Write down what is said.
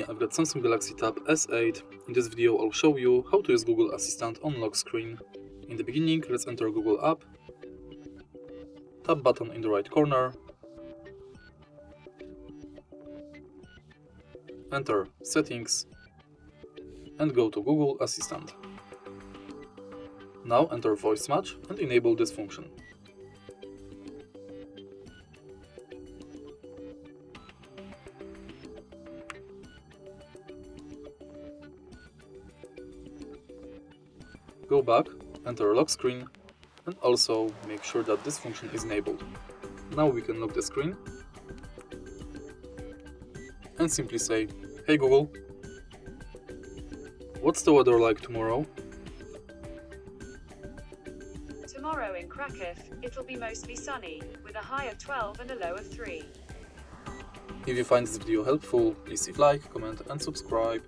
me, I've got Samsung Galaxy Tab S8. In this video I'll show you how to use Google Assistant on lock screen. In the beginning, let's enter Google app, tab button in the right corner, enter Settings and go to Google Assistant. Now enter Voice Match and enable this function. Go back, enter lock screen, and also make sure that this function is enabled. Now we can lock the screen and simply say, "Hey Google, what's the weather like tomorrow?" Tomorrow in Krakow, it'll be mostly sunny, with a high of 12 and a low of 3. If you find this video helpful, please leave like, comment and subscribe.